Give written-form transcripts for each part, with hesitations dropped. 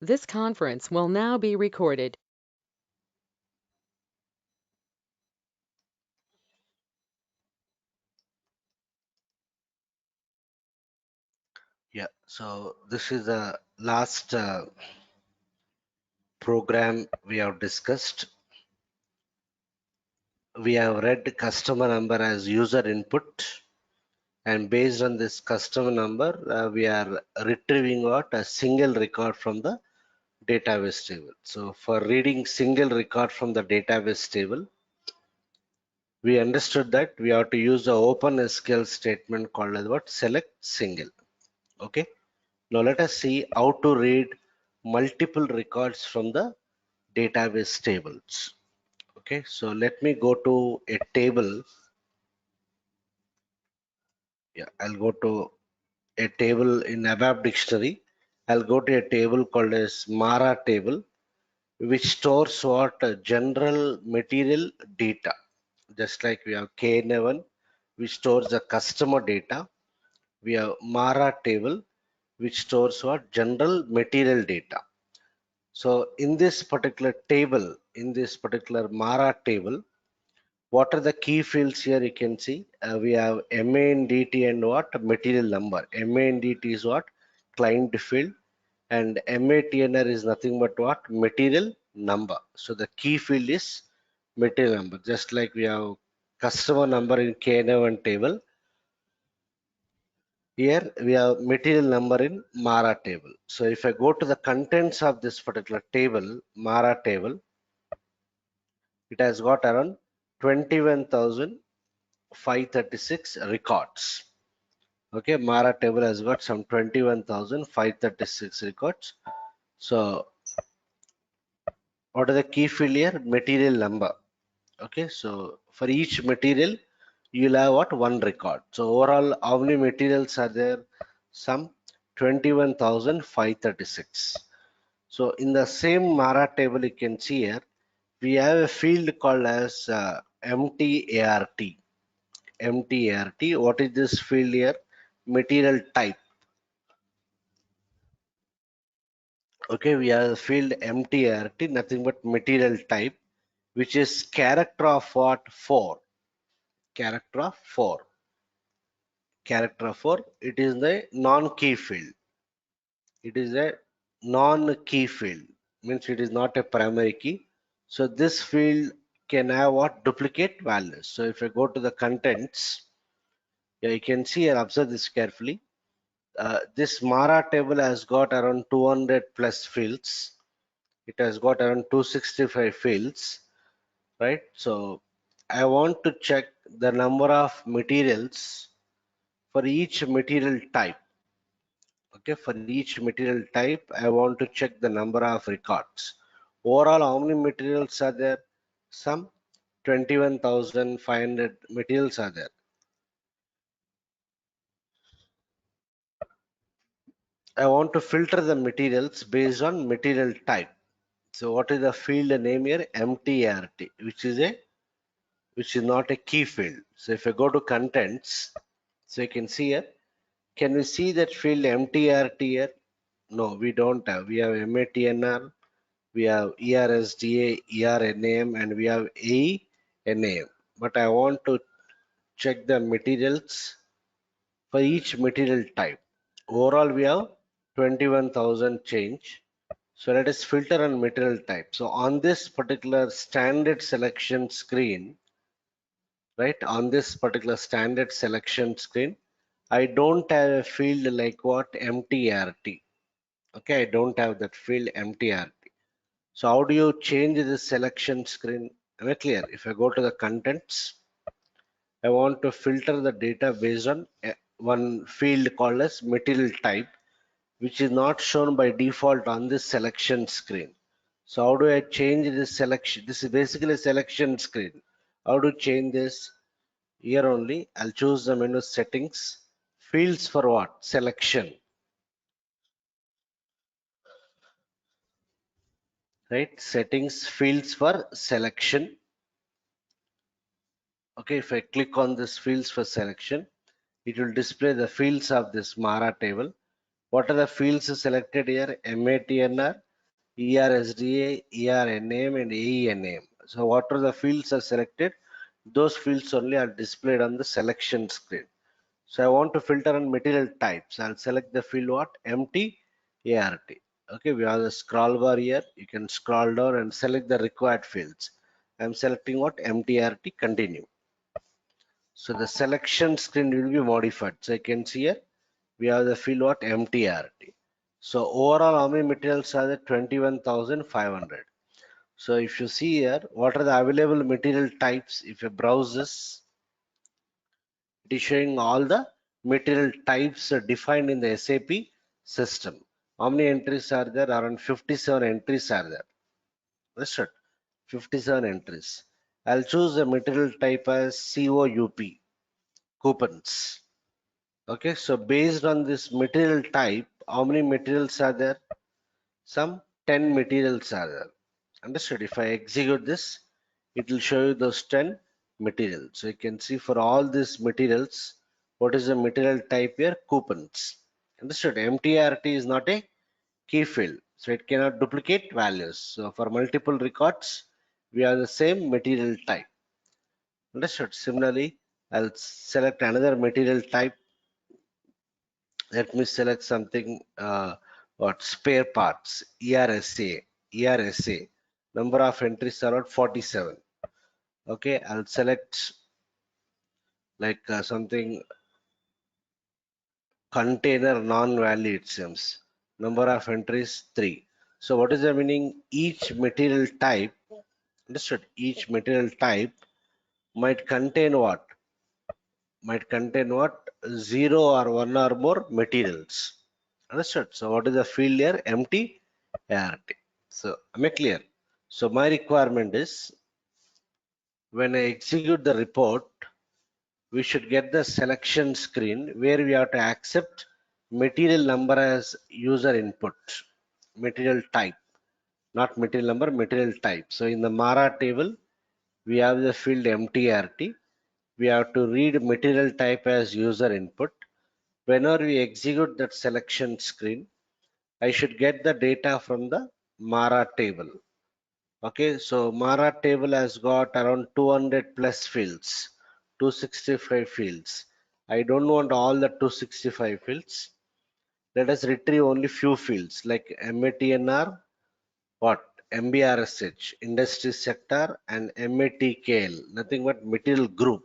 This conference will now be recorded. Yeah, so this is the last program we have discussed. We have read customer number as user input, and based on this customer number, we are retrieving what a single record from the database table. So for reading single record from the database table, we understood that we have to use the open SQL statement called as what select single. Okay. Now let us see how to read multiple records from the database tables. Okay, so let me go to a table. Yeah, I'll go to a table in Abap dictionary. I'll go to a table called as Mara table, which stores what general material data. Just like we have KN1, which stores the customer data. We have Mara table, which stores what general material data. So in this particular table, in this particular Mara table, what are the key fields here? You can see we have MANDT and what material number. MANDT is what client field, and MATNR is nothing but what material number. So the key field is material number. Just like we have customer number in KN1 table, here we have material number in Mara table. So if I go to the contents of this particular table, Mara table, it has got around 21,536 records. Okay, Mara table has got some 21,536 records. So what are the key field here? Material number. Okay, so for each material, you'll have what? One record. So overall, how many materials are there? Some 21,536. So in the same Mara table, you can see here, we have a field called as MTART. MTART. What is this field here? Material type. Okay, we have a field MTART, nothing but material type, which is character of what? 4. Character of 4. Character of 4. It is the non-key field. It is a non-key field. Means it is not a primary key. So this field can have what? Duplicate values. So if I go to the contents, yeah, you can see and observe this carefully. This Mara table has got around 200 plus fields. It has got around 265 fields, right? So I want to check the number of materials for each material type. Okay, for each material type, I want to check the number of records. Overall, how many materials are there? Some 21,500 materials are there. I want to filter the materials based on material type. So what is the field name here? MTRT, which is not a key field. So if I go to contents, so you can see here, can we see that field MTRT here? No, we don't have. We have MATNR, we have ERSDA, ERNAM, and we have ANAM. But I want to check the materials for each material type. Overall, we have 21,000 change. So let us filter on material type. So on this particular standard selection screen, right, on this particular standard selection screen, I don't have a field like what? MTRT. Okay, I don't have that field MTRT. So how do you change the selection screen? Very clear. If I go to the contents, I want to filter the data based on one field called as material type, which is not shown by default on this selection screen. So how do I change this selection? This is basically a selection screen. How to change this? Here only, I'll choose the menu settings, fields for what? Selection, right? Settings, fields for selection. Okay, if I click on this fields for selection, it will display the fields of this Mara table. What are the fields selected here? MATNR. ERSDA, ERNAME, and AENAME. So whatever the fields are selected, those fields only are displayed on the selection screen. So I want to filter on material types. I'll select the field what? Empty ART. Okay, we have the scroll bar here. You can scroll down and select the required fields. I'm selecting what? Empty ART, continue. So the selection screen will be modified. So I can see here, we have the field what? Empty ART. So overall, how many materials are there? 21,500. So if you see here, what are the available material types? If you browse this, it is showing all the material types defined in the SAP system. How many entries are there? Around 57 entries are there. That's it. 57 entries. I'll choose the material type as COUP, coupons. Okay, so based on this material type, how many materials are there? Some 10 materials are there. Understood? If I execute this, it will show you those 10 materials. So you can see for all these materials, what is the material type here? Coupons. Understood? MTRT is not a key field, so it cannot duplicate values. So for multiple records, we have the same material type. Understood? Similarly, I'll select another material type. Let me select something, what, spare parts, ERSA. Number of entries are at 47. Okay, I'll select like something container non-value, it seems. Number of entries 3. So what is the meaning? Each material type, understood? Each material type might contain what? Might contain what? 0 or 1 or more materials. Understood? So what is the field here? Empty ART. So am I clear? So my requirement is, when I execute the report, we should get the selection screen where we have to accept material number as user input. Material type, not material number, material type. So in the Mara table, we have the field MTRT. We have to read material type as user input. Whenever we execute that selection screen, I should get the data from the Mara table. Okay, so Mara table has got around 200 plus fields, 265 fields. I don't want all the 265 fields. Let us retrieve only few fields like MATNR, what? MBRSH, industry sector, and MATKL, nothing but material group.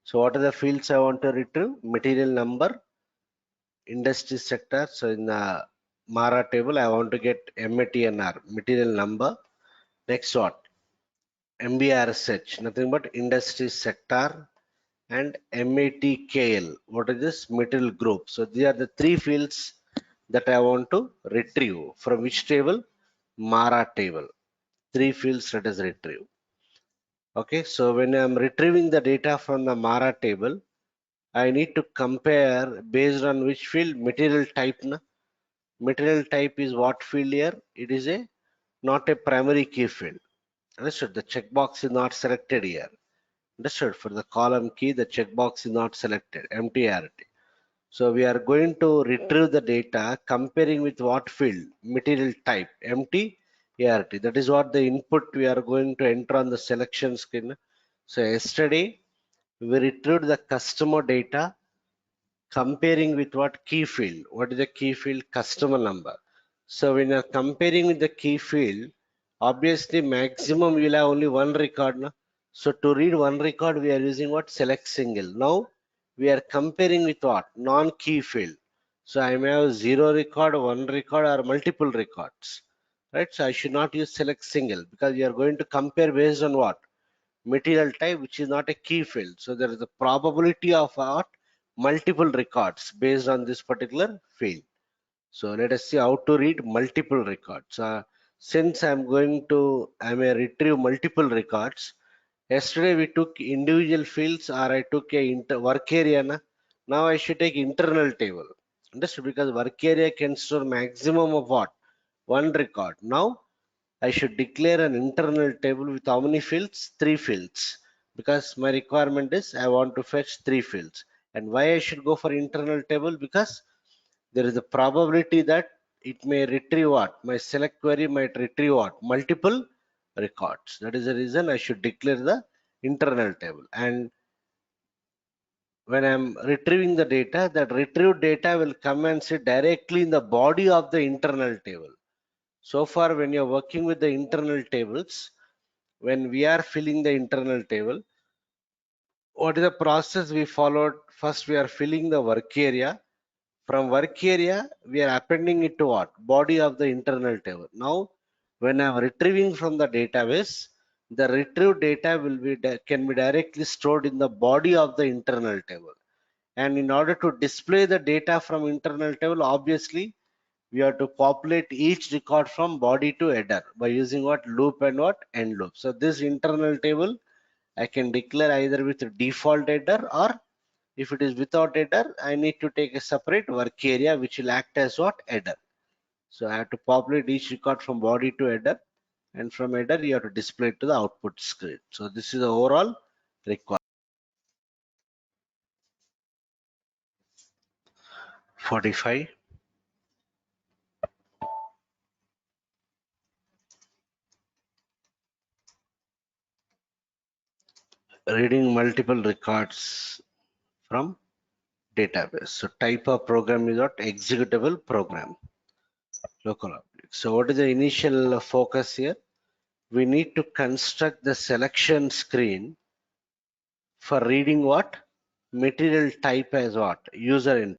So what are the fields I want to retrieve? Material number, industry sector. So in the Mara table, I want to get MATNR, material number. Next what? MBRSH, nothing but industry sector, and MATKL. What is this? Material group. So these are the three fields that I want to retrieve. From which table? Mara table. Three fields let us retrieve. Okay, so when I'm retrieving the data from the Mara table, I need to compare based on which field? Material type. Na? Material type is what field here? It is a not a primary key field. Understood? The checkbox is not selected here. Understood? For the column key, the checkbox is not selected. Empty ART. So we are going to retrieve the data comparing with what field? Material type. Empty ART. That is what the input we are going to enter on the selection screen. So yesterday we retrieved the customer data comparing with what key field? What is the key field? Customer number. So when you are comparing with the key field, obviously maximum you will have only one record. No? So to read one record, we are using what? Select single. Now we are comparing with what? Non-key field. So I may have zero record, one record, or multiple records. Right? So I should not use select single because we are going to compare based on what? Material type, which is not a key field. So there is a probability of what? Multiple records based on this particular field. So let us see how to read multiple records. Since I may retrieve multiple records. Yesterday we took individual fields, or I took a work area. Na? Now I should take internal table. Understood? Because work area can store maximum of what? One record. Now I should declare an internal table with how many fields? 3 fields. Because my requirement is I want to fetch 3 fields. And why I should go for internal table? Because there is a probability that it may retrieve what? My select query might retrieve what? Multiple records. That is the reason I should declare the internal table. And when I'm retrieving the data, that retrieved data will come and sit directly in the body of the internal table. So far, when you're working with the internal tables, when we are filling the internal table, what is the process we followed? First, we are filling the work area. From work area, we are appending it to what? Body of the internal table. Now, when I'm retrieving from the database, the retrieved data will be can be directly stored in the body of the internal table. And in order to display the data from internal table, obviously, we have to populate each record from body to header by using what? Loop and what? End loop. So this internal table, I can declare either with default header, or if it is without header, I need to take a separate work area which will act as what? Header. So I have to populate each record from body to header, and from header you have to display it to the output screen. So this is the overall requirement. 45. Reading multiple records from database. So type of program is what? Executable program. Local object. So what is the initial focus here? We need to construct the selection screen for reading what? Material type as what? User input.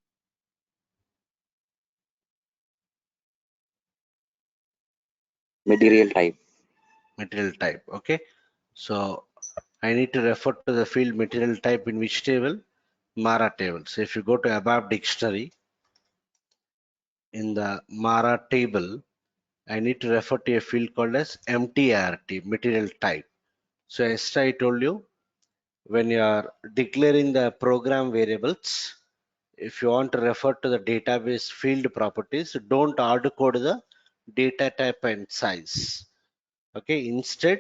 Material type. Material type. Okay. So I need to refer to the field material type in which table? Mara table. So if you go to Abap dictionary, in the Mara table, I need to refer to a field called as MTRT, material type. So as I told you, when you are declaring the program variables, if you want to refer to the database field properties, don't hard code the data type and size. Okay, instead,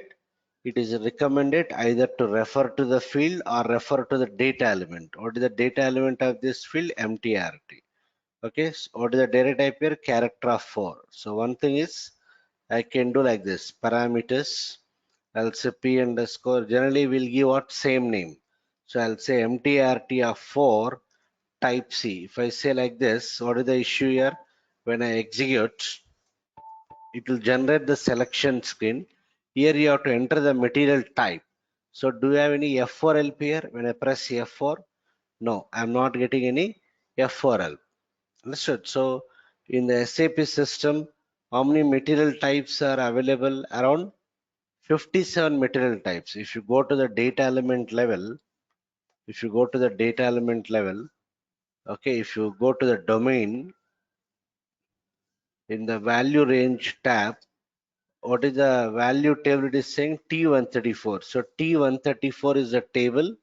it is recommended either to refer to the field or refer to the data element. What is the data element of this field? MTRT. Okay, so what is the data type here? Character of 4. So one thing is, I can do like this: parameters. I'll say p underscore. Generally, we'll give what? Same name. So I'll say MTRT of 4 type C. If I say like this, what is the issue here? When I execute, it will generate the selection screen. Here you have to enter the material type. So do you have any F4 help here? When I press F4, no, I'm not getting any F4 help. Understood? So in the SAP system, how many material types are available? Around 57 material types. If you go to the data element level, okay, if you go to the domain in the value range tab, what is the value table? It is saying T134. So T134 is a table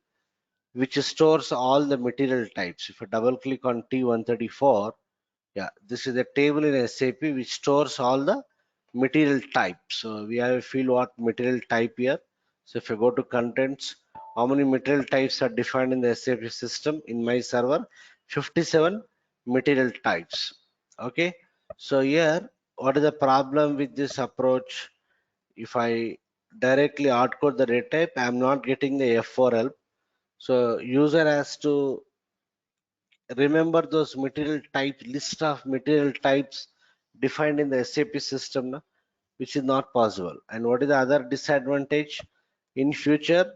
which stores all the material types. If you double click on T134, yeah, this is a table in SAP which stores all the material types. So we have a field what material type here. So if you go to contents, how many material types are defined in the SAP system? In my server, 57 material types. Okay. So here, what is the problem with this approach? If I directly hardcode the data type, I'm not getting the F4 help. So user has to remember those material type list of material types defined in the SAP system, no? Which is not possible. And what is the other disadvantage? In future,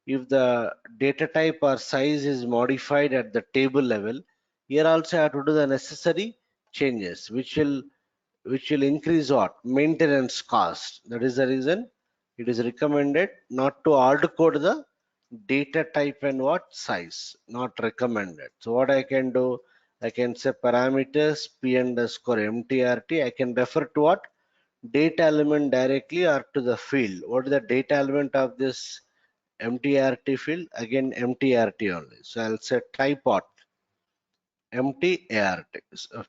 if the data type or size is modified at the table level, here also I have to do the necessary changes, which will increase what? Maintenance cost. That is the reason it is recommended not to hard code the data type and what size, not recommended. So what I can do, I can say parameters p underscore mtrt. I can refer to what? Data element directly or to the field. What is the data element of this mtrt field? Again, mtrt only. So I'll say type what? Mtart. So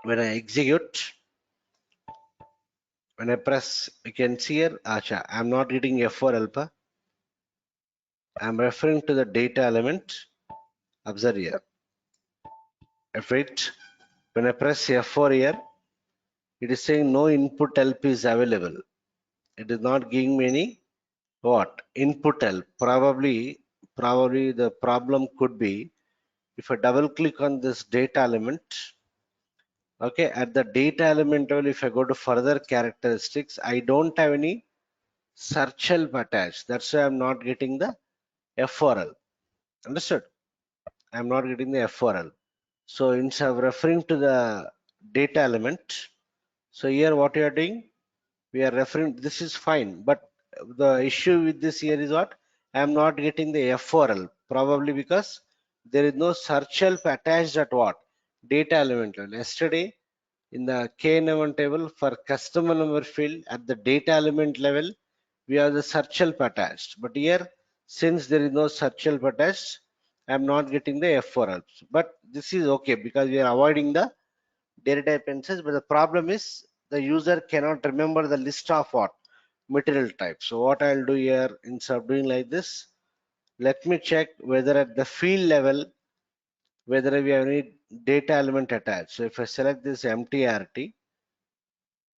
when I execute, when I press, you can see here, acha, I'm not getting F4 alpha. I'm referring to the data element. Observe here. F8. When I press F4 here, It is saying no input help is available. It is not giving me any what? Input help. Probably the problem could be if I double click on this data element, okay, at the data element level, if I go to further characteristics, I don't have any search help attached. That's why I'm not getting the FRL. Understood? I'm not getting the FRL. So instead of referring to the data element, so here what you are doing, we are referring, this is fine, but the issue with this here is what? I am not getting the FRL, probably because there is no search help attached at what? Data element level. Yesterday, in the K11 table for customer number field at the data element level, we have the search help attached. But here, since there is no search help attached, I am not getting the FRL. But this is okay because we are avoiding the data type instance. But the problem is the user cannot remember the list of what? Material type. So what I'll do here, instead of doing like this, let me check whether at the field level, whether we have any data element attached. So if I select this MTRT,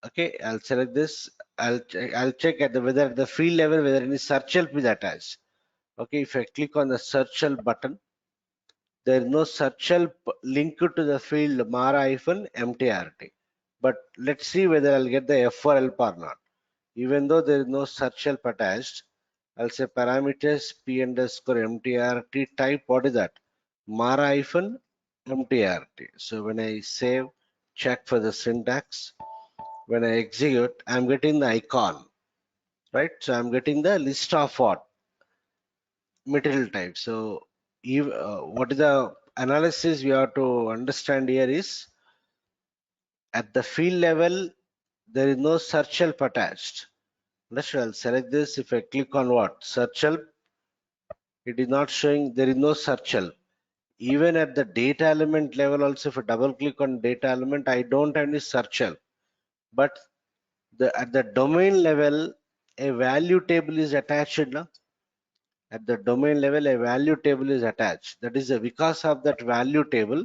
okay, I'll select this. I'll check at the whether at the field level whether any search help is attached. Okay, if I click on the search help button, there is no search help linked to the field mara-mtrt. But let's see whether I'll get the F4 help or not. Even though there is no search help attached, I'll say parameters p underscore mtrt type. What is that? Mara-mtrt. So when I save, check for the syntax. When I execute, I'm getting the icon, right? So I'm getting the list of what? Material type. So what is the analysis we have to understand here is at the field level, there is no search help attached. I'll select this. If I click on what? Search help, it is not showing, there is no search help. Even at the data element level also, if I double click on data element, I don't have any search help. But at the domain level, a value table is attached now. At the domain level, a value table is attached. That is because of that value table,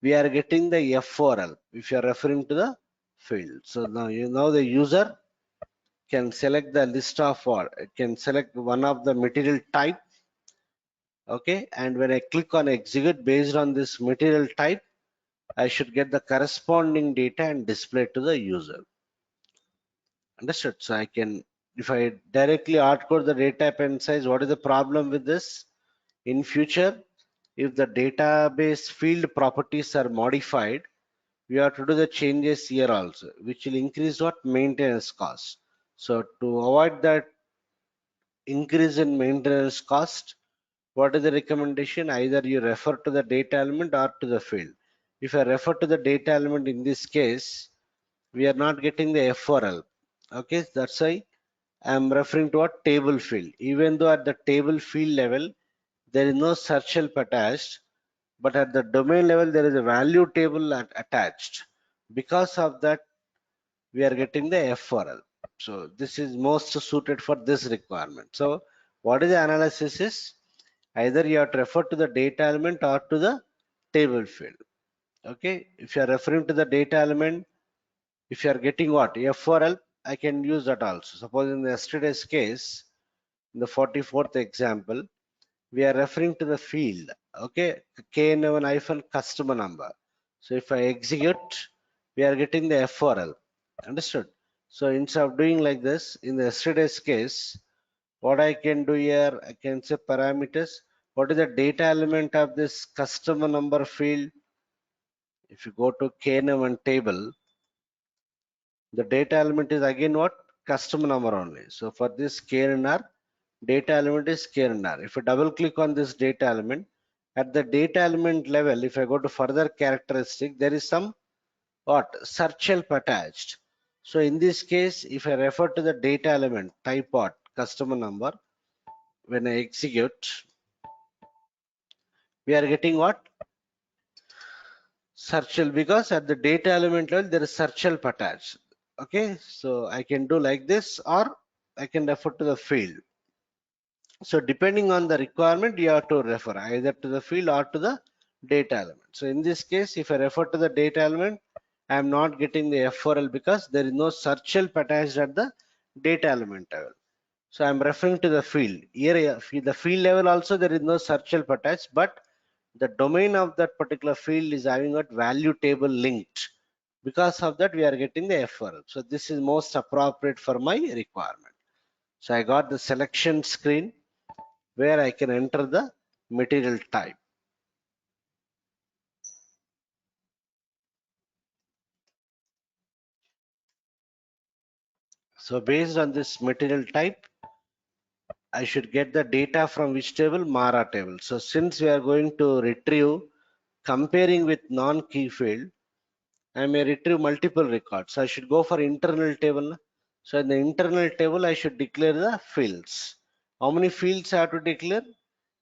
we are getting the F4L if you are referring to the field. So now the user can select the list of what, can select one of the material type. Okay, and when I click on execute based on this material type, I should get the corresponding data and display to the user. Understood? So I can, if I directly hardcode the data type and size, what is the problem with this? In future, if the database field properties are modified, we have to do the changes here also, which will increase what? Maintenance cost. So to avoid that increase in maintenance cost, what is the recommendation? Either you refer to the data element or to the field. If I refer to the data element in this case, we are not getting the FRL. Okay, that's why I am referring to a table field. Even though at the table field level, there is no search help attached, but at the domain level, there is a value table attached. Because of that, we are getting the FRL. So this is most suited for this requirement. So what is the analysis is either you have to refer to the data element or to the table field. Okay, if you are referring to the data element, if you are getting what? F4L, I can use that also. Suppose in the yesterday's case, in the 44th example, we are referring to the field. Okay, KN1 customer number. So if I execute, we are getting the F4L. Understood? So instead of doing like this, in the yesterday's case, what I can do here, I can say parameters. What is the data element of this customer number field? If you go to KN1 table, the data element is again what? Customer number only. So for this KNR, data element is KNR. If I double click on this data element, at the data element level, if I go to further characteristic, there is some what? Search help attached. So in this case, if I refer to the data element, type what? Customer number, when I execute, we are getting what? Search help, because at the data element level, there is search help attached. Okay, so I can do like this, or I can refer to the field. So depending on the requirement, you have to refer either to the field or to the data element. So in this case, if I refer to the data element, I am not getting the F4L because there is no search help attached at the data element level. So I'm referring to the field. Here, the field level also there is no search help attached, but the domain of that particular field is having a value table linked. Because of that, we are getting the F4L. So this is most appropriate for my requirement. So I got the selection screen where I can enter the material type. So based on this material type, I should get the data from which table? Mara table. So since we are going to retrieve comparing with non-key field, I may retrieve multiple records. So I should go for internal table. So in the internal table, I should declare the fields. How many fields I have to declare?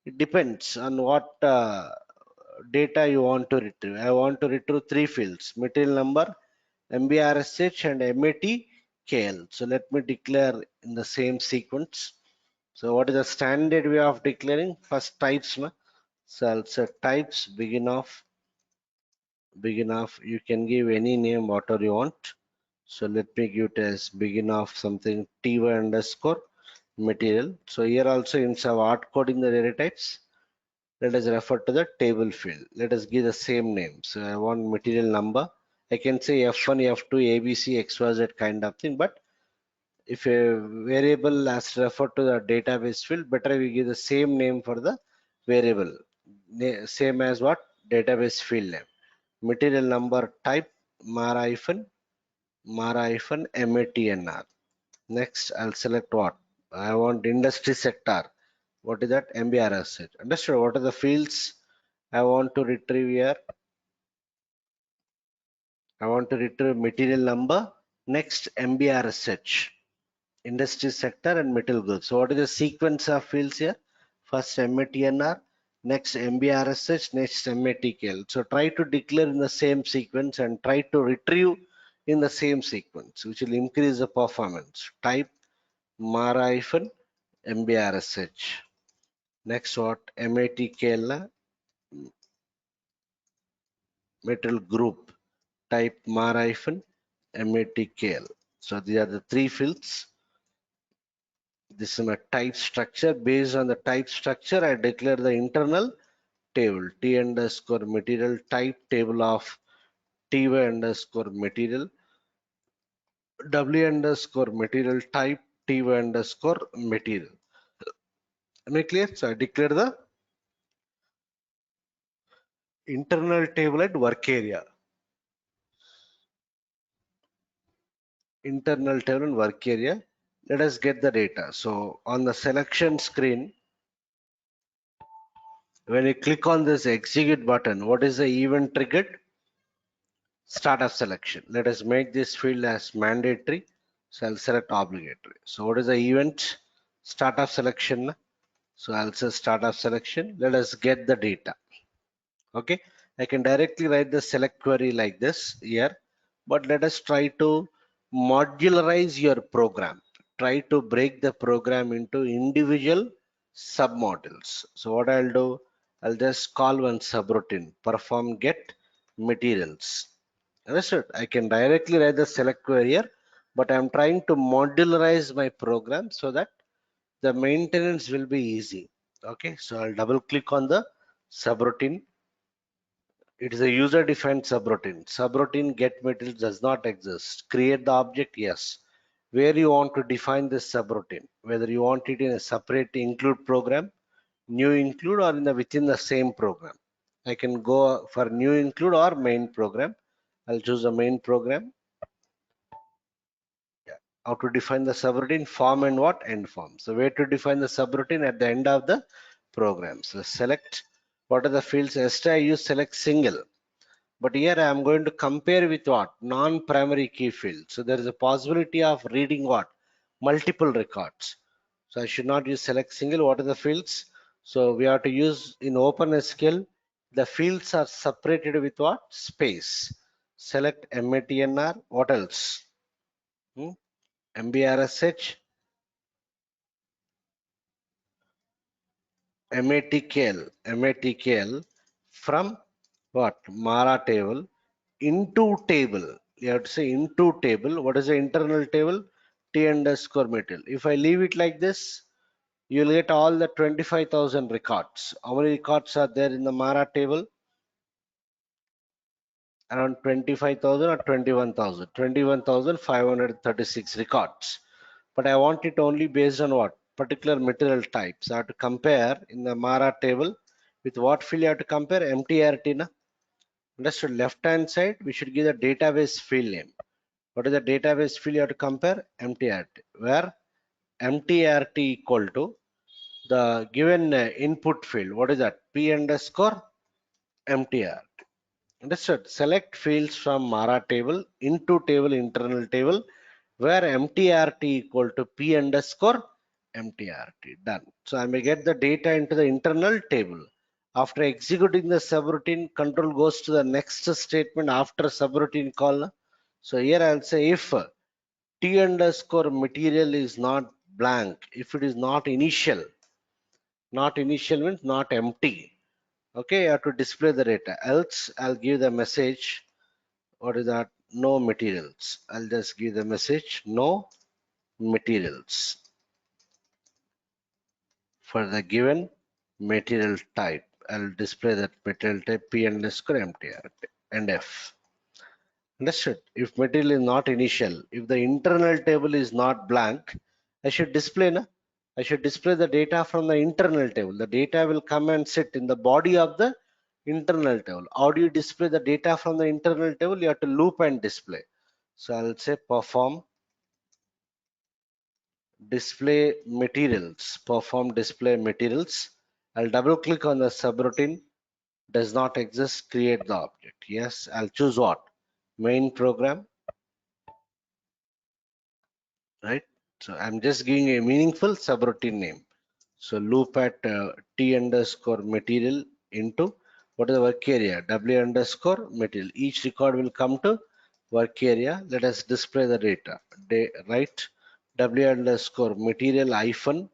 It depends on what data you want to retrieve. I want to retrieve three fields: material number, MBRSH, and MATKL. So let me declare in the same sequence. So what is the standard way of declaring? First types. Na? So I'll say types begin of. You can give any name whatever you want. So let me give it as begin of something ty underscore material. So here also instead of hard coding the data types, let us refer to the table field. Let us give the same name. So I want material number. I can say F1, F2, ABC, XYZ kind of thing. But if a variable has to refer to the database field, better we give the same name for the variable. Same as what? Database field name. Material number type Mara-MATNR. Next, I'll select what? I want industry sector. What is that? MBRS. Understood? What are the fields I want to retrieve here? I want to retrieve material number. Next, MBRSH. Industry sector and metal goods. So what is the sequence of fields here? First MATNR, next MBRSH, next MATKL. So try to declare in the same sequence and try to retrieve in the same sequence, which will increase the performance. Type MARA-MBRSH. Next what? MATKL, metal group. Type MATKL. So these are the three fields. This is my type structure. Based on the type structure, I declare the internal table t underscore material type table of ty underscore material w underscore material type ty underscore material. Am I clear? So I declare the internal table at work area. Internal table and work area. Let us get the data. So on the selection screen, when you click on this execute button, what is the event triggered? Start of selection. Let us make this field as mandatory. So I'll select obligatory. So what is the event? Start of selection. So I'll say start of selection. Let us get the data. Okay. I can directly write the select query like this here, but let us try to modularize your program. Try to break the program into individual submodules. So what I'll do, I'll just call one subroutine, perform get materials. Understood? I can directly write the select query here, but I'm trying to modularize my program so that the maintenance will be easy. Okay, so I'll double click on the subroutine. It is a user defined subroutine. Subroutine get materials does not exist. Create the object, yes. Where you want to define this subroutine, whether you want it in a separate include program, new include, or in the within the same program. I can go for new include or main program. I'll choose the main program. Yeah. How to define the subroutine? Form and what? End form. So where to define the subroutine? At the end of the program. So select what are the fields. Yesterday I use select single. But here I am going to compare with what? Non-primary key field. So there is a possibility of reading what? Multiple records. So I should not use select single. What are the fields? So we have to use in OpenSQL. The fields are separated with what? Space. Select MATNR. What else? MBRSH, MATKL from what? Mara table. into table. You have to say into table. What is the internal table? T underscore material. If I leave it like this, you'll get all the 25,000 records. How many records are there in the Mara table? Around 25,000 or 21,000. 21,536 records. But I want it only based on what? Particular material types. I have to compare in the Mara table with what field you have to compare? MTRT. Na? Understood. Left hand side, we should give the database field name. What is the database field you have to compare? MTRT. Where MTRT equal to the given input field. What is that? P underscore MTRT. Understood. Select fields from Mara table into table internal table where MTRT equal to P underscore MTRT. Done. So I may get the data into the internal table. After executing the subroutine, control goes to the next statement after subroutine call. So here I'll say if T underscore material is not blank, if it is not initial means not empty. Okay, you have to display the data. Else I'll give the message. What is that? No materials. I'll just give the message no materials for the given material type. I'll display that material type P underscore MTR and F. Understood? If material is not initial, if the internal table is not blank, I should display, na? I should display the data from the internal table. The data will come and sit in the body of the internal table. How do you display the data from the internal table? You have to loop and display. So I'll say perform display materials, perform display materials. I'll double click on the subroutine. Does not exist, create the object. Yes, I'll choose what? Main program, right? So I'm just giving a meaningful subroutine name. So loop at T underscore material into what is the work area? W underscore material. Each record will come to work area. Let us display the data. Right? W underscore material hyphen.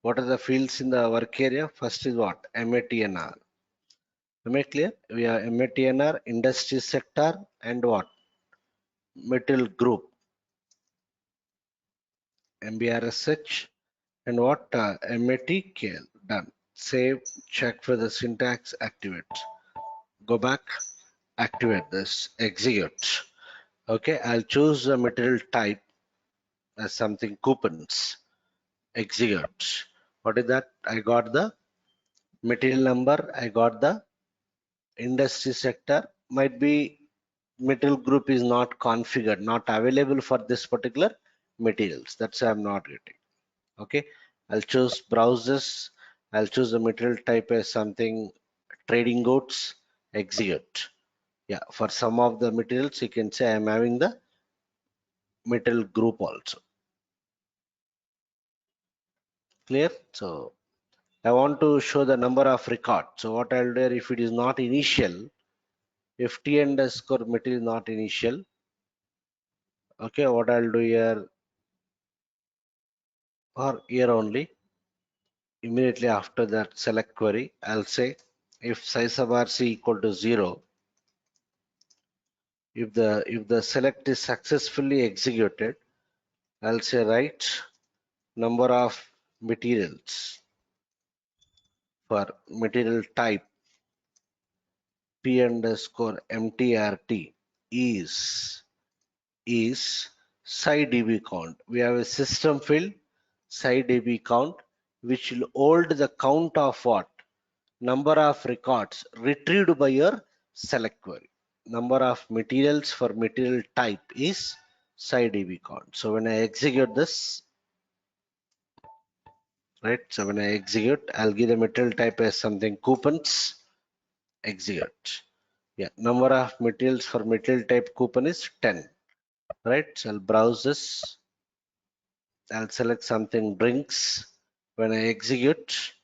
What are the fields in the work area? First is what? MATNR. Am I clear? We have MATNR, industry sector, and what? Material group, MBRSH, and what? MATKL. Done. Save, check for the syntax, activate. Go back, activate this, execute. Okay, I'll choose the material type as something coupons. Execute. What is that? I got the material number, I got the industry sector. Might be material group is not configured, not available for this particular materials. That's why I'm not getting. Okay, I'll choose browsers. I'll choose the material type as something trading goods. Execute. Yeah, for some of the materials you can say I'm having the material group also. Clear? So I want to show the number of records. So what I'll do if it is not initial, if T underscore material is not initial, okay, what I'll do here or here only, immediately after that select query, I'll say if size of RC equal to 0, if the select is successfully executed, I'll say write number of materials for material type P underscore MTRT is SciDB count. We have a system field SciDB count which will hold the count of what? Number of records retrieved by your select query. Number of materials for material type is SciDB count. So when I execute this, right? So when I execute, I'll give the material type as something coupons. Execute. Yeah, number of materials for material type coupon is 10. Right? So I'll browse this. I'll select something drinks. When I execute,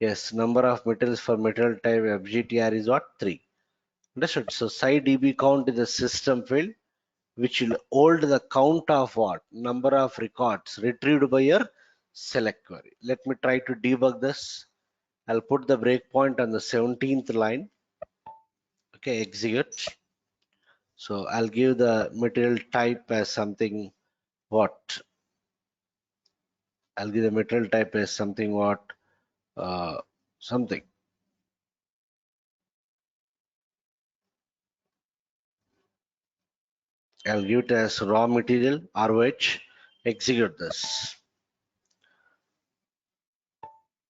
yes, number of materials for material type FGTR is what? 3. Understood. So SciDB count is a system field which will hold the count of what? Number of records retrieved by your select query. Let me try to debug this. I'll put the breakpoint on the 17th line. Okay, execute. So I'll give the material type as something what? I'll give the material type as something what? Uh, Something. I'll give it as raw material ROH. Execute this.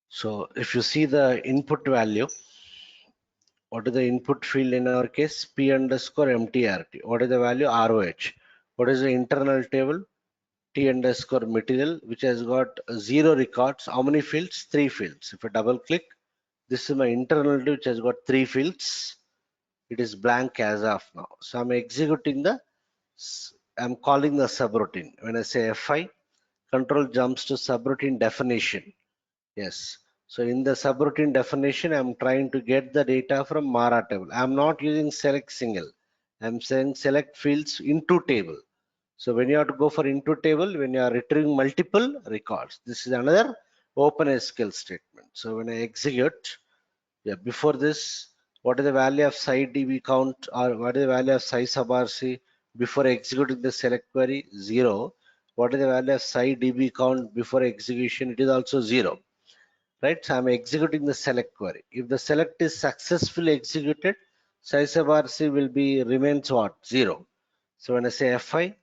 So if you see the input value, what is the input field in our case? P underscore MTRT. What is the value? ROH. What is the internal table? T underscore material, which has got 0 records. How many fields? 3 fields. If I double click, this is my internal table which has got 3 fields. It is blank as of now. So I'm executing I'm calling the subroutine. When I say F5, control jumps to subroutine definition. Yes. So in the subroutine definition, I'm trying to get the data from Mara table. I'm not using select single. I'm saying select fields into table. So when you have to go for into table, when you are retrieving multiple records, this is another open SQL statement. So when I execute, yeah, before this, what is the value of site DB count or what is the value of size sub RC before executing the select query? 0. What is the value of site DB count before execution? It is also 0. Right? So I'm executing the select query. If the select is successfully executed, size sub RC will be remains what? 0. So when I say F5,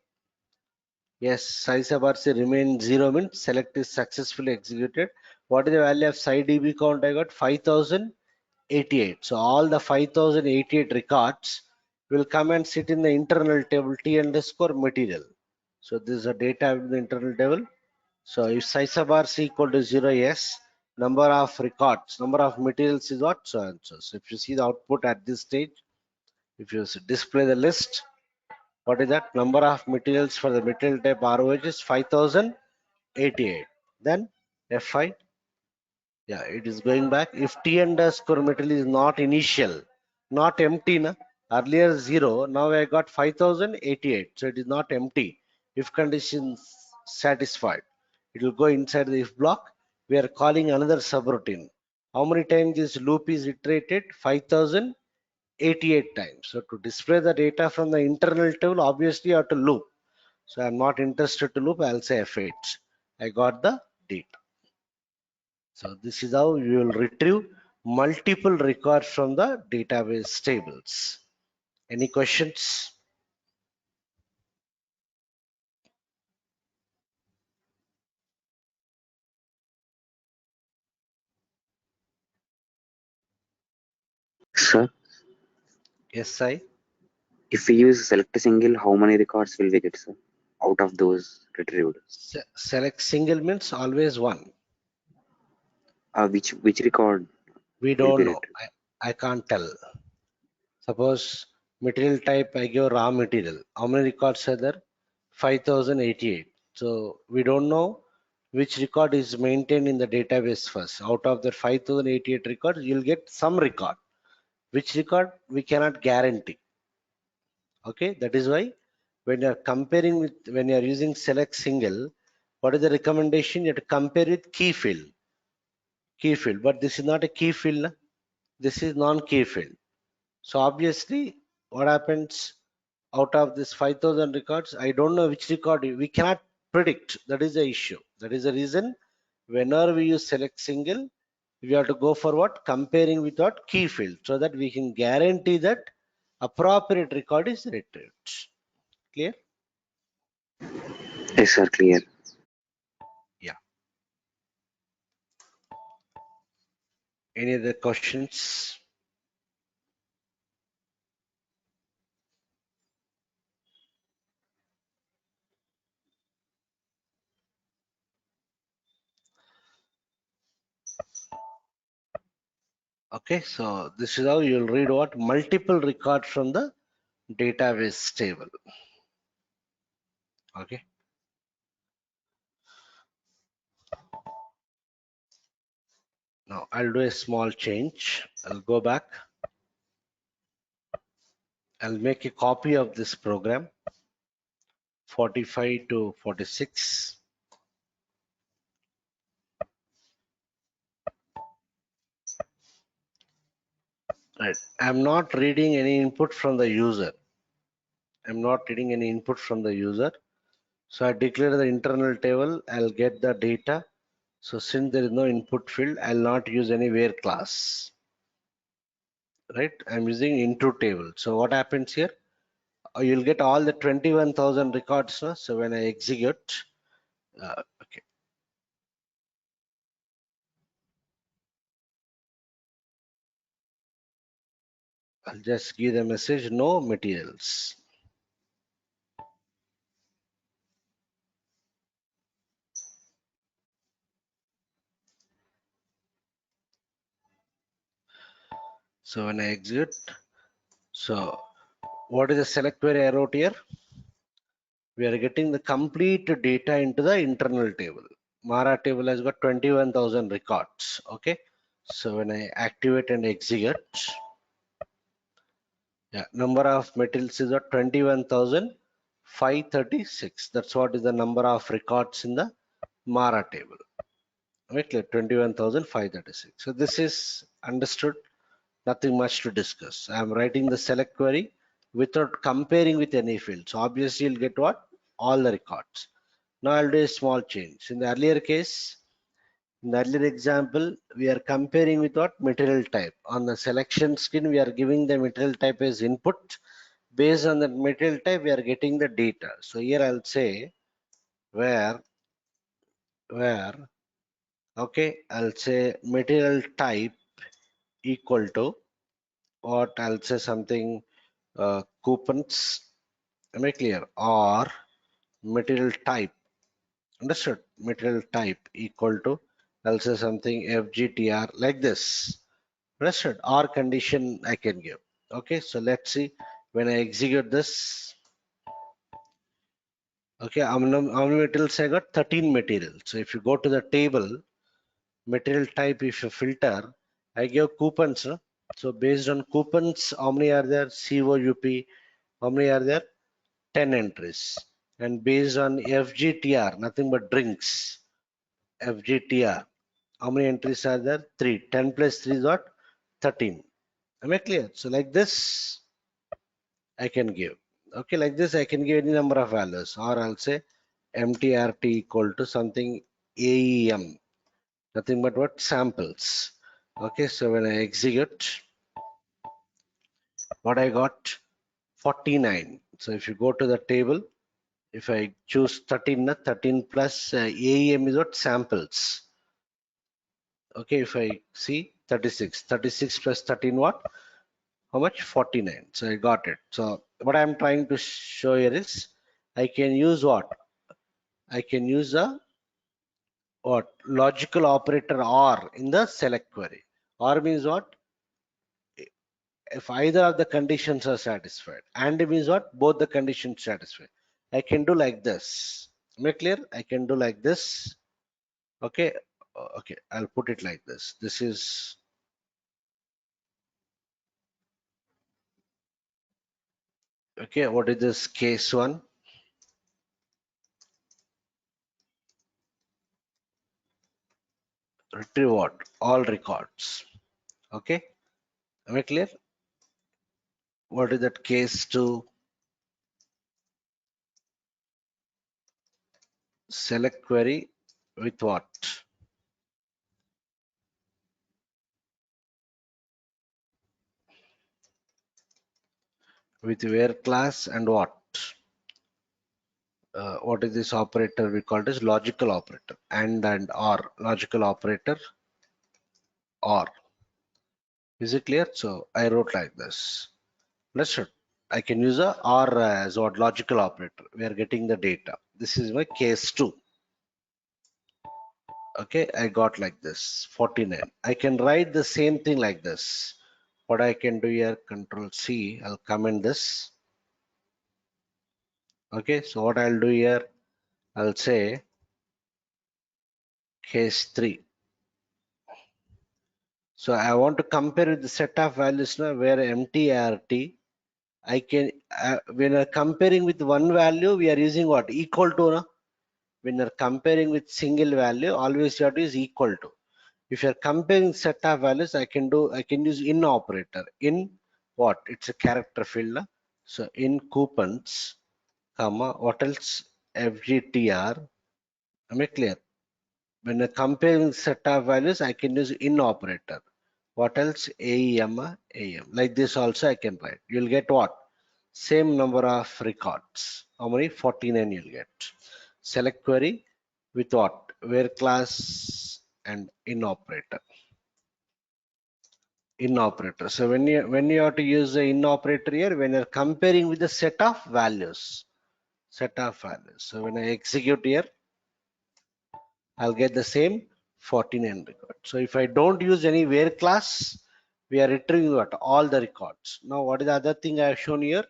yes, size sub RC remains 0 means select is successfully executed. What is the value of site DB count? I got 5088. So all the 5088 records will come and sit in the internal table T underscore material. So this is a data in the internal table. So if size sub RC equal to 0, yes, number of records, number of materials is what? So and so. So if you see the output at this stage, if you display the list, what is that? Number of materials for the material type ROH is 5088. Then F5, yeah, it is going back. If T underscore material is not initial, not empty, na? Earlier 0, now I got 5088. So it is not empty. If conditions satisfied, it will go inside the if block. We are calling another subroutine. How many times this loop is iterated? 5088 times. So to display the data from the internal table, obviously you have to loop. So I'm not interested to loop. I'll say F8. I got the data. So this is how you will retrieve multiple records from the database tables. Any questions? Sir, Yes, I. if we use select a single, how many records will we get, sir, out of those retrieved? Select single means always one. Which record We will be don't know. retrieved? I can't tell. Suppose material type I give raw material. How many records are there? 5088. So we don't know which record is maintained in the database first. Out of the 5088 records, you'll get some record. Which record we cannot guarantee. Okay, that is why when you are comparing with when you are using select single, what is the recommendation? You have to compare with key field, but this is not a key field, na? This is non-key field. So obviously, what happens out of this 5000 records? I don't know which record we cannot predict. That is the issue. That is the reason whenever we use select single, we have to go for what? Comparing with what? Key field, so that we can guarantee that appropriate record is retrieved. Clear? Yes, sir, clear. Yeah. Any other questions? Okay, so this is how you'll read what? Multiple records from the database table. Okay. Now I'll do a small change. I'll go back. I'll make a copy of this program 45 to 46. Right. I'm not reading any input from the user. I'm not reading any input from the user. So I declare the internal table. I'll get the data. So since there is no input field, I'll not use any where class. Right. I'm using into table. So what happens here? You'll get all the 21,000 records. No? So when I execute, okay. I'll just give the message no materials. So when I execute, so what is the select query I wrote here? We are getting the complete data into the internal table. Mara table has got 21,000 records. Okay. So when I activate and execute, yeah, number of materials is at 21,536. That's what is the number of records in the Mara table. Right, 21,536. So this is understood. Nothing much to discuss. I am writing the select query without comparing with any field. So obviously you'll get what? All the records. Now I'll do a small change. In the earlier case, in the earlier example, we are comparing with what? Material type. On the selection screen, we are giving the material type as input. Based on that material type, we are getting the data. So here I'll say where, okay, I'll say material type equal to what? I'll say something coupons. Am I clear? Or material type. Understood? Material type equal to, I'll say something FGTR like this. Understood? Or condition I can give. Okay, so let's see when I execute this. Okay, how many materials I got? 13 materials. So if you go to the table, material type, if you filter, I give coupons. No? So based on coupons, how many are there? COUP, how many are there? 10 entries. And based on FGTR, nothing but drinks, FGTR, how many entries are there? 3. 10 plus 3 is what? 13. Am I clear? So like this, I can give. Okay, like this, I can give any number of values, or I'll say MTRT equal to something AEM, nothing but what? Samples. Okay, so when I execute, what I got? 49. So if you go to the table, if I choose 13, 13 plus AEM is what? Samples. Okay, if I see 36, 36 plus 13 what? How much? 49. So I got it. So what I'm trying to show here is I can use what? I can use a what? Logical operator OR in the select query. OR means what? If either of the conditions are satisfied. And means what? Both the conditions satisfied. I can do like this. Am I clear? I can do like this. Okay. Okay. I'll put it like this. This is okay. What is this case one? Retrieve what? All records. Okay. Am I clear? What is that case two? Select query with what? With where class and what? What is this operator? We call this logical operator. And or logical operator or. Is it clear? So I wrote like this. Understood? I can use a or as what? Logical operator. We are getting the data. This is my case two. Okay, I got like this 49. I can write the same thing like this. What I can do here, Control C, I'll comment this. Okay, so what I'll do here, I'll say case 3. So I want to compare with the set of values now where MTRT, I can, when we're comparing with one value, we are using what? Equal to, no? When you're comparing with single value, always you have to use equal to. If you're comparing set of values, I can use in operator. In what? It's a character field. So in coupons, comma, what else? FGTR. Am I clear? When I comparing set of values, I can use in operator. What else? AEM, AEM. Like this also I can write. You'll get what? Same number of records. How many? 49 you'll get. Select query with what? Where class and in operator. In operator. So when you have to use the in operator here, when you're comparing with the set of values. Set of values. So when I execute here, I'll get the same 49 records. So if I don't use any where class, we are retrieving what? All the records. Now what is the other thing I have shown here?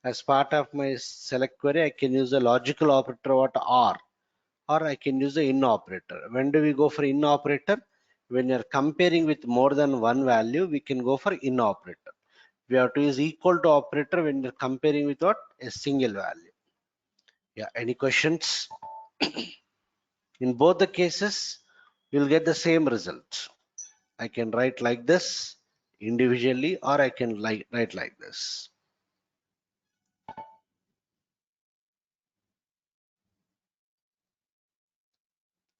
As part of my select query, I can use the logical operator what or I can use the in operator. When do we go for in operator? When you're comparing with more than one value, we can go for in operator. We have to use equal to operator when you're comparing with what? A single value. Yeah, any questions? In both the cases, you'll get the same result. I can write like this individually, or I can write like this.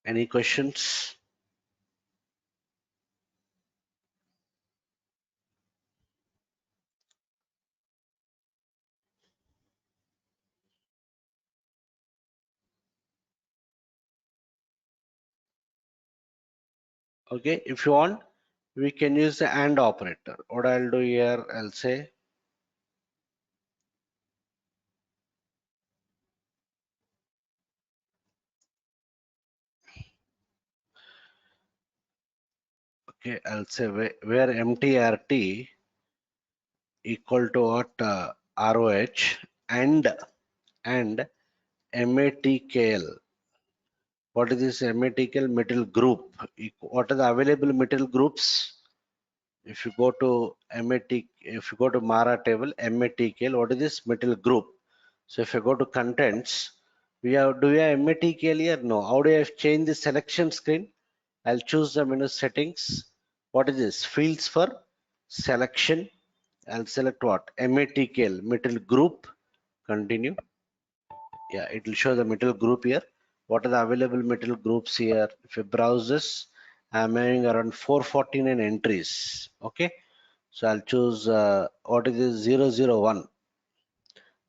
Any questions? Okay, if you want, we can use the AND operator. What I'll do here, I'll say okay, I'll say where MTRT equal to what ROH and MATKL. What is this MATKL metal group? What are the available metal groups? If you go to if you go to Mara table, MATKL, what is this metal group? So if you go to contents, do we have MATKL here? No. How do I change the selection screen? I'll choose the menu settings. What is this? Fields for selection. I'll select what? MATKL, metal group. Continue. Yeah, it will show the metal group here. What are the available metal groups here? If you browse this, I'm having around 449 entries. Okay. So I'll choose what is this 001.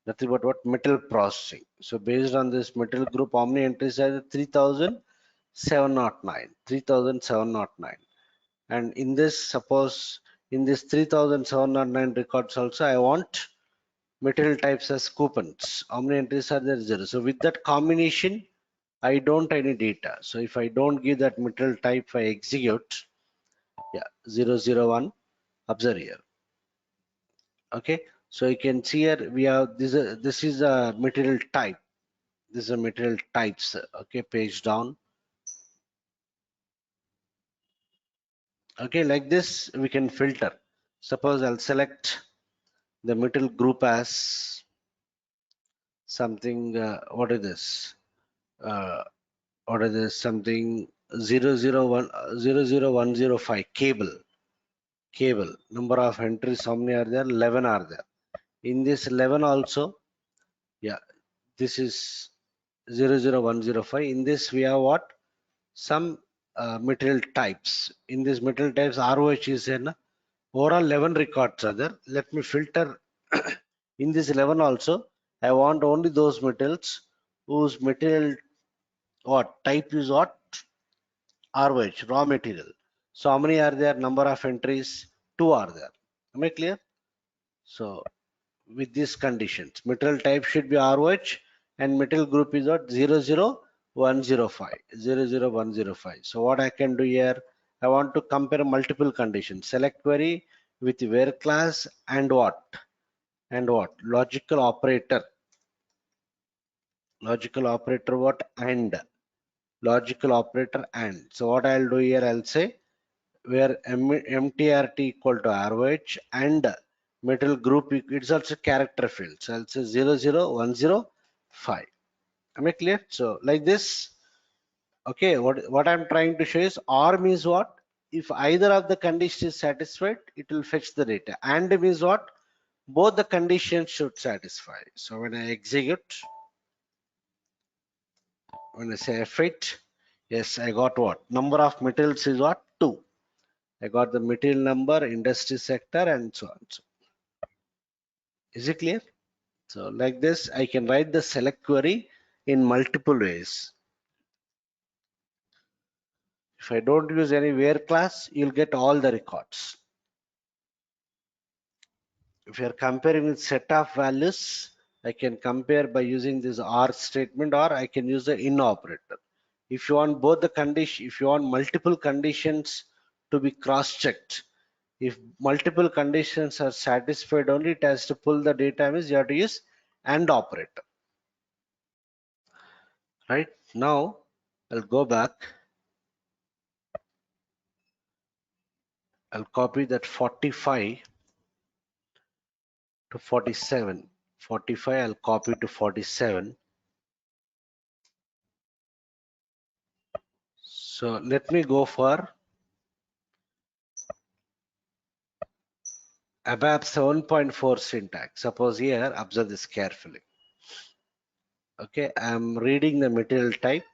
Nothing but what metal processing. So based on this metal group, how many entries are there? 3,709. 3,709. And in this, suppose in this 3,709 records also, I want material types as coupons. How many entries are there? Zero. So with that combination, I don't any data. So if I don't give that material type, I execute. Yeah, 001. Observe here. Okay, so you can see here we have this is a material type. This is a material types. Okay, page down. Okay, like this we can filter. Suppose I'll select the material group as something. What is this? Uh, what is this? Something 001 00105 cable. Number of entries. How many are there? 11 are there. In this 11 also, yeah, this is 00105. In this we have what? Some material types. In these material types, ROH is an overall 11 records are there. Let me filter in this 11 also. I want only those materials whose material what type is what ROH, raw material. So how many are there? Number of entries, 2 are there. Am I clear? So with these conditions, material type should be ROH and material group is what 00105. 00105. So what I can do here, I want to compare multiple conditions. Select query with where class and what? And what? Logical operator what? And logical operator and. So what I'll do here, I'll say where MTRT equal to ROH and metal group, it's also character field. So I'll say 00105. Am I clear? So like this, okay, what I'm trying to show is OR means what? if either of the conditions is satisfied, it will fetch the data. And means what? Both the conditions should satisfy. So when I execute, when I say fit, yes, I got what? Number of materials is what? 2. I got the material number, industry sector, and so on. So, is it clear? So like this, I can write the select query in multiple ways. If I don't use any where class, you'll get all the records. If you're comparing with set of values, I can compare by using this OR statement, or I can use the in operator. If you want both the condition, if you want multiple conditions to be cross-checked, if multiple conditions are satisfied only, it has to pull the data, means you have to use AND operator. Right now, I'll go back. I'll copy that 45 to 47. 45, I'll copy to 47. So let me go for Abap 7.4 syntax. Suppose here, observe this carefully. Okay, I'm reading the material type.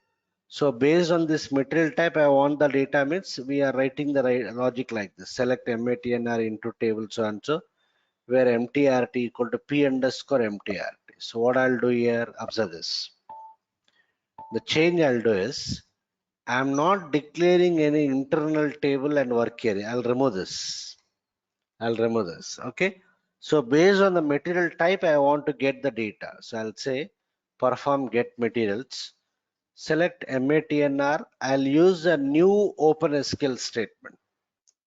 So based on this material type, I want the data, means we are writing the logic like this. Select MATNR into table so and so, where MTRT equal to P underscore MTRT. So what I'll do here, observe this. The change I'll do is, I'm not declaring any internal table and work area. I'll remove this. Okay. So based on the material type, I want to get the data. So I'll say perform get materials. Select MATNR. I'll use a new OpenSQL statement.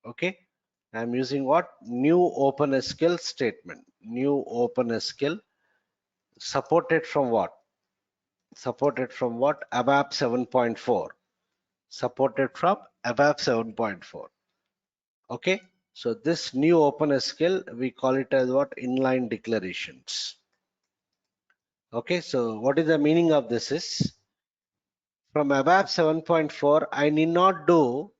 Okay. I'm using what? New OpenSQL statement. New OpenSQL supported from what? Supported from what? Abap 7.4. Supported from Abap 7.4. Okay. So this new OpenSQL, we call it as what? Inline declarations. Okay. So what is the meaning of this is, from Abap 7.4, I need not do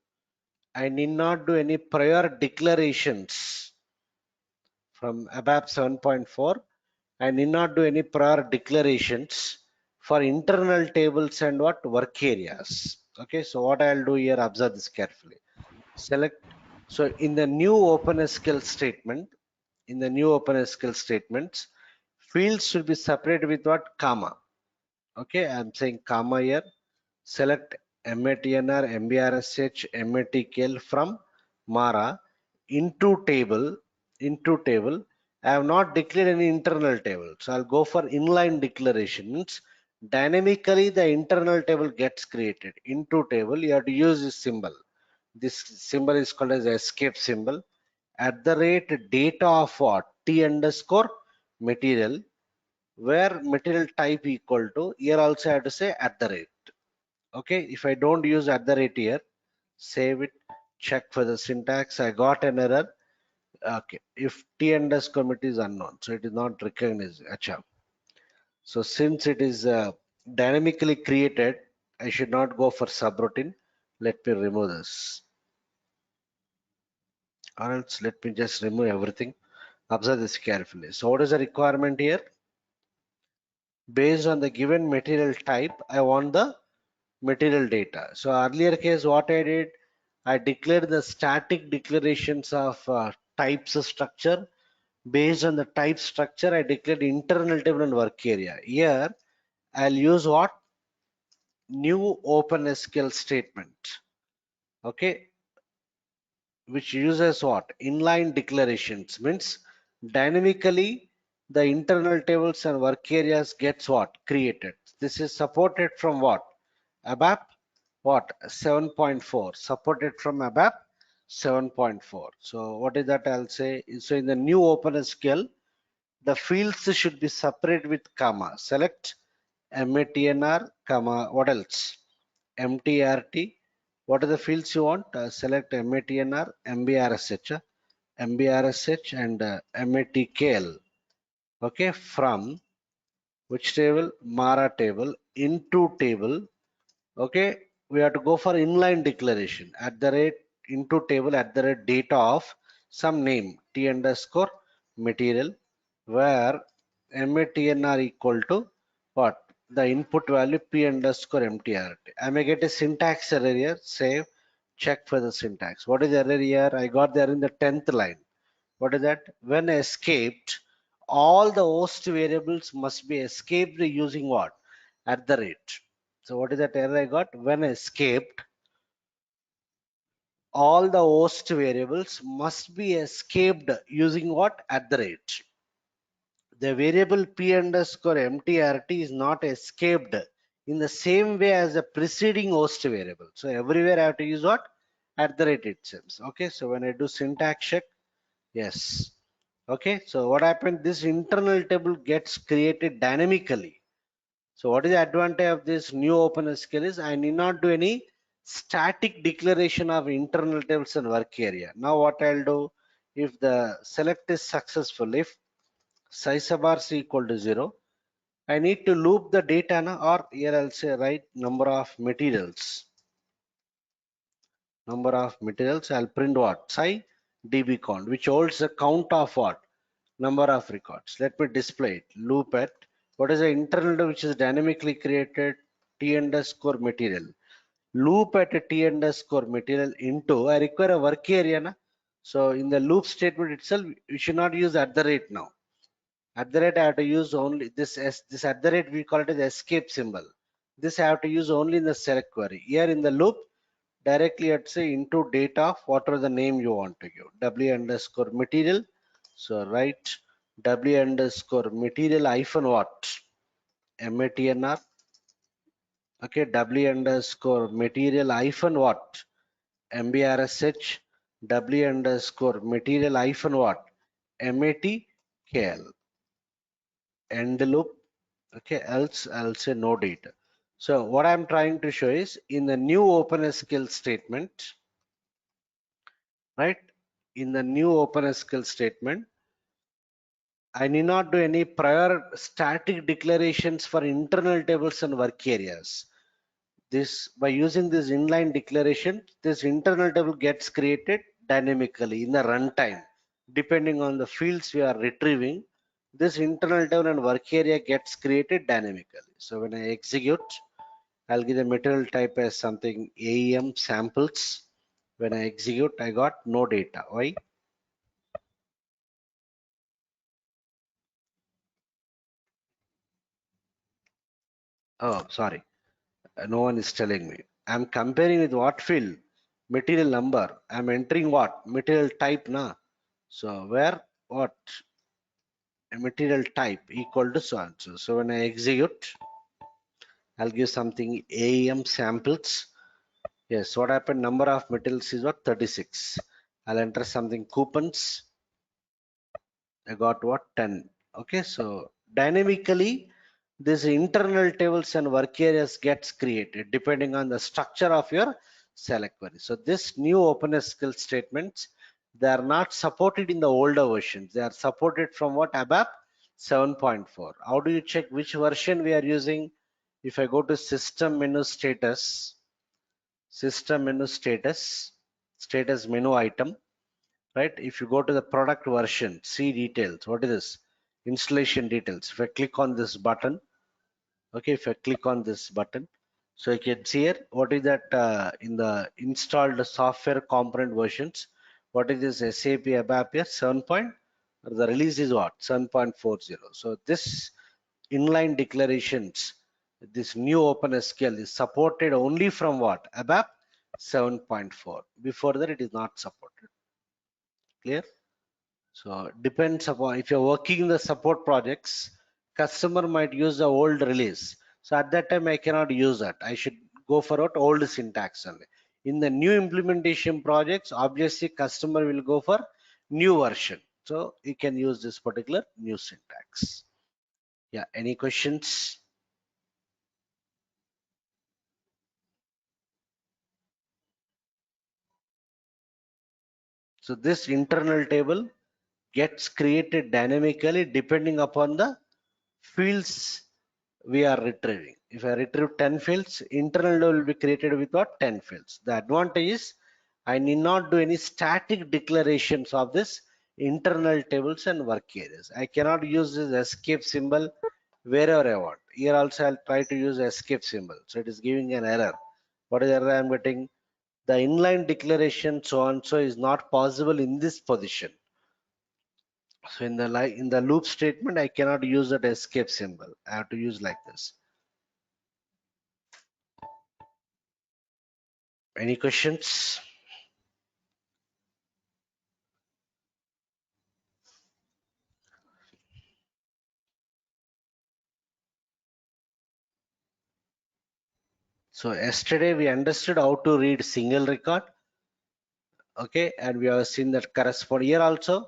any prior declarations. From Abap 7.4, I need not do any prior declarations for internal tables and what? Work areas. Okay. So what I'll do here, observe this carefully. Select. So in the new OpenSQL statement, fields should be separated with what? Comma. Okay, I'm saying comma here. Select MATNR, MBRSH, MATKL from Mara into table. I have not declared any internal table. So I'll go for inline declaration. Means dynamically the internal table gets created. Into table, you have to use this symbol. This symbol is called as escape symbol. At the rate data of what? T underscore material, where material type equal to, here also I have to say at the rate. Okay, if I don't use at the rate here, save it, check for the syntax. I got an error. Okay, if T underscore material is unknown, so it is not recognized. Acha. So since it is dynamically created, I should not go for subroutine. Let me remove this. Or else let me just remove everything. Observe this carefully. So what is the requirement here? Based on the given material type, I want the material data. So earlier case, what I did, I declared the static declarations of types of structure. Based on the type structure, I declared internal table and work area. Here, I'll use what? New OpenSQL statement. Okay, which uses what? Inline declarations, means dynamically the internal tables and work areas gets what? Created. This is supported from what? Abap what? 7.4. Supported from Abap 7.4. So what is that? I'll say. So in the new OpenSQL, the fields should be separated with comma. Select MATNR, comma, what else? MTRT. What are the fields you want? Select MATNR, MBRSH, and MATKL. Okay, from which table? Mara table, into table. Okay, we have to go for inline declaration. At the rate into table at the rate data of some name t underscore material, where matnr equal to what? The input value p underscore mtrt. I may get a syntax error here. Save, check for the syntax. What is the error here? I got there in the 10th line. What is that? When escaped, all the host variables must be escaped using what? At the rate. So what is that error I got? When escaped, all the host variables must be escaped using what? At the rate. The variable p underscore mtrt is not escaped in the same way as the preceding host variable. So everywhere I have to use what? At the rate itself. Okay, so when I do syntax check, yes. Okay, so what happened? This internal table gets created dynamically. So what is the advantage of this new OpenSQL is I need not do any static declaration of internal tables and work area. Now what I'll do, if the select is successful, if size of bars equal to 0, I need to loop the data or here I'll say right number of materials. Number of materials, I'll print what? Psi db count, which holds the count of what? Number of records. Let me display it. Loop at what is the internal which is dynamically created t underscore material. Loop at a t underscore material into I require a work area. Na? So in the loop statement itself, we should not use at the rate now. At the rate I have to use only this this at the rate we call it as escape symbol. This I have to use only in the select query. Here in the loop, directly I'd say into data, whatever the name you want to give. W underscore material. So write W underscore material hyphen what? MATNR. Okay, W underscore material hyphen what? MBRSH. W underscore material hyphen what? MATKL. End loop. Okay, else I'll say no data. So what I'm trying to show is in the new OpenSQL statement, right? In the new OpenSQL statement, I need not do any prior static declarations for internal tables and work areas. This by using this inline declaration, this internal table gets created dynamically in the runtime, depending on the fields we are retrieving. This internal table and work area gets created dynamically. So when I execute, I'll give the material type as something AEM samples. When I execute, I got no data. Why? Oh, sorry. No one is telling me. I'm comparing with what field? Material number. I'm entering what? Material type na. So where what? A material type equal to so and so. So when I execute, I'll give something AEM samples. Yes, what happened? Number of materials is what? 36. I'll enter something coupons. I got what? 10. Okay, so dynamically this internal tables and work areas gets created depending on the structure of your select query. So this new OpenSQL statements, they are not supported in the older versions. They are supported from what? Abap 7.4. How do you check which version we are using? If I go to system menu status, status menu item, right? If you go to the product version, see details. What is this? Installation details. If I click on this button, okay, if I click on this button, so you can see here what is that in the installed software component versions. What is this SAP Abap here? 7 point, the release is what? 7.40. So this inline declarations, this new OpenSQL is supported only from what? Abap 7.4. Before that, it is not supported. Clear? So depends upon if you're working in the support projects, customer might use the old release. So at that time I cannot use that. I should go for what old syntax only. In the new implementation projects, obviously customer will go for new version. So you can use this particular new syntax. Yeah, any questions? So this internal table gets created dynamically depending upon the fields we are retrieving. If I retrieve 10 fields, internal will be created with what? 10 fields. The advantage is I need not do any static declarations of this internal tables and work areas. I cannot use this escape symbol wherever I want. Here also I'll try to use escape symbol. So it is giving an error. What is the error I'm getting? The inline declaration so and so is not possible in this position. So in the loop statement, I cannot use that escape symbol. I have to use like this. Any questions? So yesterday we understood how to read single record. Okay, and we have seen that correspond here also.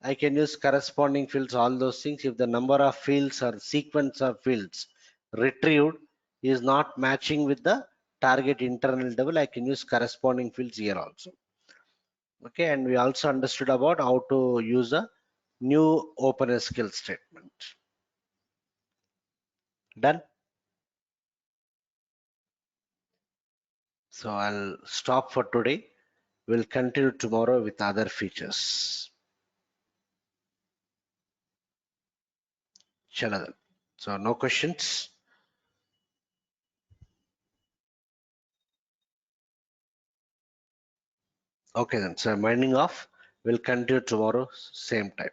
I can use corresponding fields, all those things. If the number of fields or sequence of fields retrieved is not matching with the target internal table, I can use corresponding fields here also. Okay, and we also understood about how to use a new OpenSQL statement. Done. So I'll stop for today. We'll continue tomorrow with other features. Chala then. So no questions. Okay then. So I'm winding off. We'll continue tomorrow, same time.